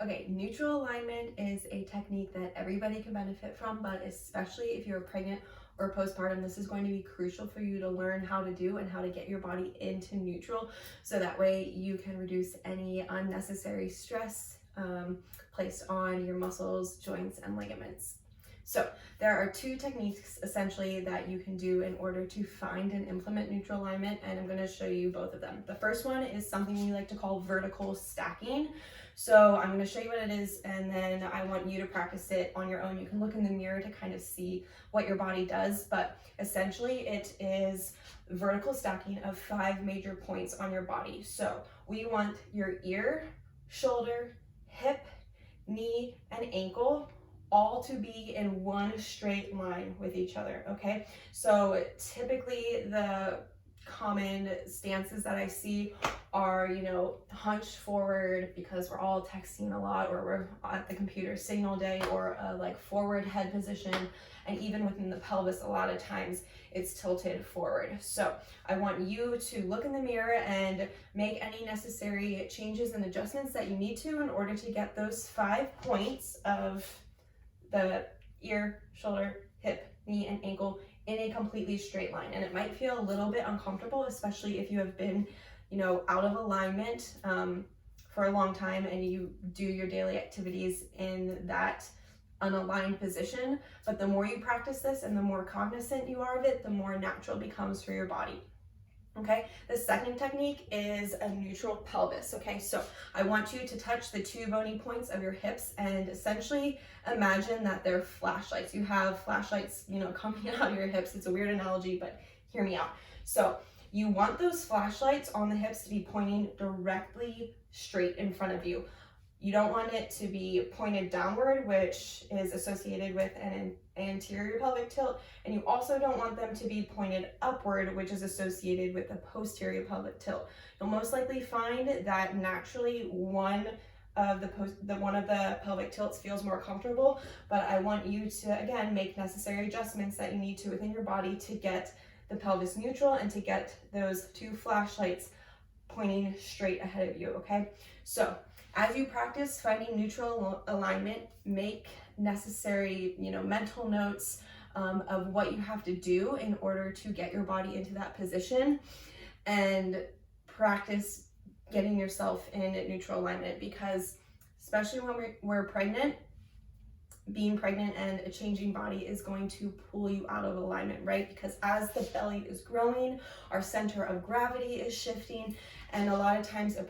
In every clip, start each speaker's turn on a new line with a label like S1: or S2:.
S1: Okay, neutral alignment is a technique that everybody can benefit from, but especially if you're pregnant or postpartum, this is going to be crucial for you to learn how to do and how to get your body into neutral so that way you can reduce any unnecessary stress placed on your muscles, joints, and ligaments. So there are two techniques essentially that you can do in order to find and implement neutral alignment, and I'm going to show you both of them. The first one is something we like to call vertical stacking. So I'm going to show you what it is, and then I want you to practice it on your own. You can look in the mirror to kind of see what your body does, but essentially it is vertical stacking of 5 major points on your body. So we want your ear, shoulder, hip, knee, and ankle all to be in one straight line with each other, okay? So typically the common stances that I see are, hunched forward because we're all texting a lot or we're at the computer sitting all day, or like forward head position. And even within the pelvis, a lot of times it's tilted forward. So I want you to look in the mirror and make any necessary changes and adjustments that you need to in order to get those 5 points of the ear, shoulder, hip, knee, and ankle in a completely straight line. And it might feel a little bit uncomfortable, especially if you have been, out of alignment for a long time and you do your daily activities in that unaligned position. But the more you practice this and the more cognizant you are of it, the more natural it becomes for your body. Okay, the second technique is a neutral pelvis. Okay, so I want you to touch the 2 bony points of your hips and essentially imagine that they're flashlights. You have flashlights, coming out of your hips. It's a weird analogy, but hear me out. So you want those flashlights on the hips to be pointing directly straight in front of you. You don't want it to be pointed downward, which is associated with an anterior pelvic tilt, and you also don't want them to be pointed upward, which is associated with a posterior pelvic tilt. You'll most likely find that naturally one of the pelvic tilts feels more comfortable, but I want you to again make necessary adjustments that you need to within your body to get the pelvis neutral and to get those 2 flashlights pointing straight ahead of you. Okay, so as you practice finding neutral alignment, make necessary, mental notes of what you have to do in order to get your body into that position, and practice getting yourself in neutral alignment, because especially when we're pregnant, being pregnant and a changing body is going to pull you out of alignment, right? Because as the belly is growing, our center of gravity is shifting, and a lot of times an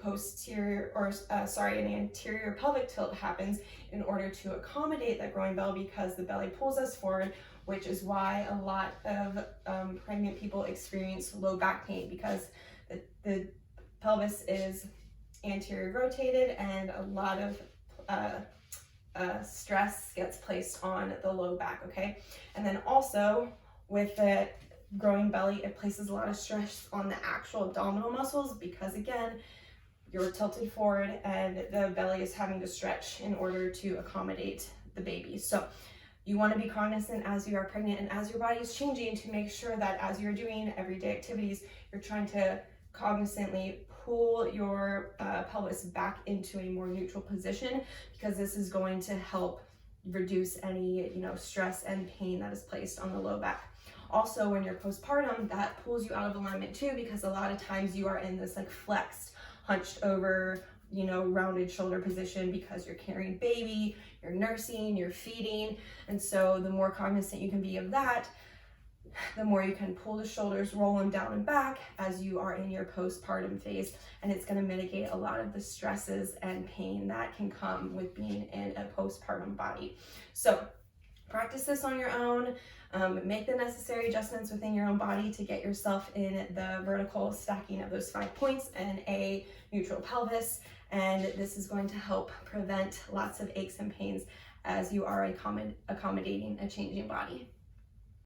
S1: anterior pelvic tilt happens in order to accommodate that growing belly, because the belly pulls us forward, which is why a lot of pregnant people experience low back pain, because the pelvis is anterior rotated and a lot of stress gets placed on the low back, okay? And then also with the growing belly, it places a lot of stress on the actual abdominal muscles, because again, you're tilted forward and the belly is having to stretch in order to accommodate the baby. So you want to be cognizant as you are pregnant and as your body is changing to make sure that as you're doing everyday activities, you're trying to cognizantly pull your pelvis back into a more neutral position, because this is going to help reduce any stress and pain that is placed on the low back. Also, when you're postpartum, that pulls you out of alignment too, because a lot of times you are in this like flexed, hunched over, rounded shoulder position, because you're carrying baby, you're nursing, you're feeding. And so the more cognizant you can be of that, the more you can pull the shoulders, roll them down and back as you are in your postpartum phase. And it's going to mitigate a lot of the stresses and pain that can come with being in a postpartum body. So practice this on your own. Make the necessary adjustments within your own body to get yourself in the vertical stacking of those 5 points and a neutral pelvis. And this is going to help prevent lots of aches and pains as you are accommodating a changing body.